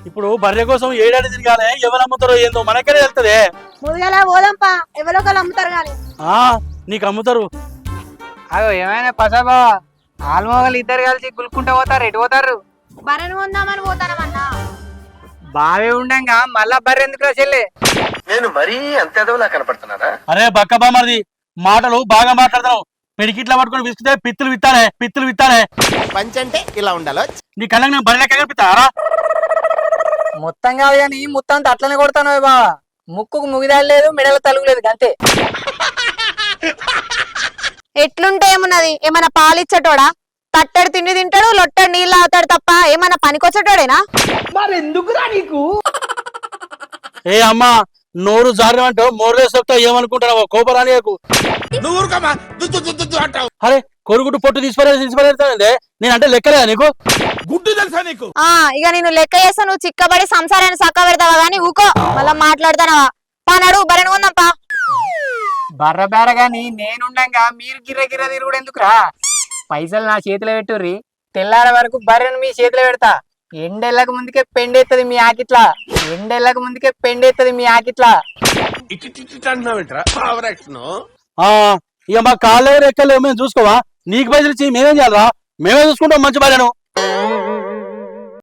ఇప్పుడు బర్రె కోసం ఏడాది తిరగాలి, ఎవరు అమ్ముతారో ఏందో మనకే వెళ్తుంది. ముందుగా పోదాంపా, ఎవరో ఒకరు అమ్ముతారు గాని. నీకు అమ్ముతారు. అదో ఏమైనా పసాబా ఆల్మోగలు ఇద్దరు కలిసి గులుక్కుంటూ పోతారు. ఎటు పోతారు? బర్రెను కొందామని పోతానమన్నా. బావే ఉండంగా మళ్ళా బర్రె ఎందుకు చెల్లె? నేను మరీ అంత ఎదవలా కనపడుతున్నారా? అరే బక్కబా మరిది, మాటలు బాగా మాట్లాడతావు. పిడికిట్లా పట్టుకొని విసిగితే పిత్తులు విత్తాలే. పంచ్ అంటే ఇలా ఉండాలో. నీ కళ్ళకి నేను బర్రె లెక్క కనిపిస్తారా? మొత్తం కాదు కానీ మొత్తం అట్లనే కొడతాను బావా. ముక్కుకు ముగిదాలు లేదు, మెడల తలుగు లేదు అంతే. ఎట్లుంటే ఏమున్నది? ఏమన్నా పాలిచ్చటోడా? తట్టడి తిండి తింటాడు, లొట్టడి నీళ్ళు అవుతాడు తప్ప ఏమన్నా పనికొచ్చేటోడేనా? ఏ అమ్మా, నోరు జారినట్టు మోర్లేసి చెప్తా ఏమనుకుంటావు? కోపరానియకు. అరే కొరుగుడు పొట్టు తీసిపడేస్తానండి. నేనంటే లెక్కలేదా నీకు? గుడ్డు తెలుసా నీకు? ఇక నేను లెక్క చేస్తా, నువ్వు చిక్కబడి సంసారాన్ని చక్క పెడతావా గానీ ఊకో. మళ్ళా మాట్లాడతానవా? పానాడు బర్రెను కొందాంపా. బర్ర బేర గాని నేనుండంగా మీరు గిర్ర తిరుగుడు ఎందుకురా? పైసలు నా చేతిలో పెట్టుర్రి, తెల్లార వరకు బర్రెను మీ చేతిలో పెడతా. ఎండెళ్ళక ముందుకే పెండెత్తది మీ ఆకిట్లా. ఇక మా కాళ్ళు ఎక్కలేవు, మేము చూసుకోవా? నీకు పైసలు ఇచ్చి మేమేం చేయాలరా? మేమే చూసుకుంటాం మంచి భార్యను.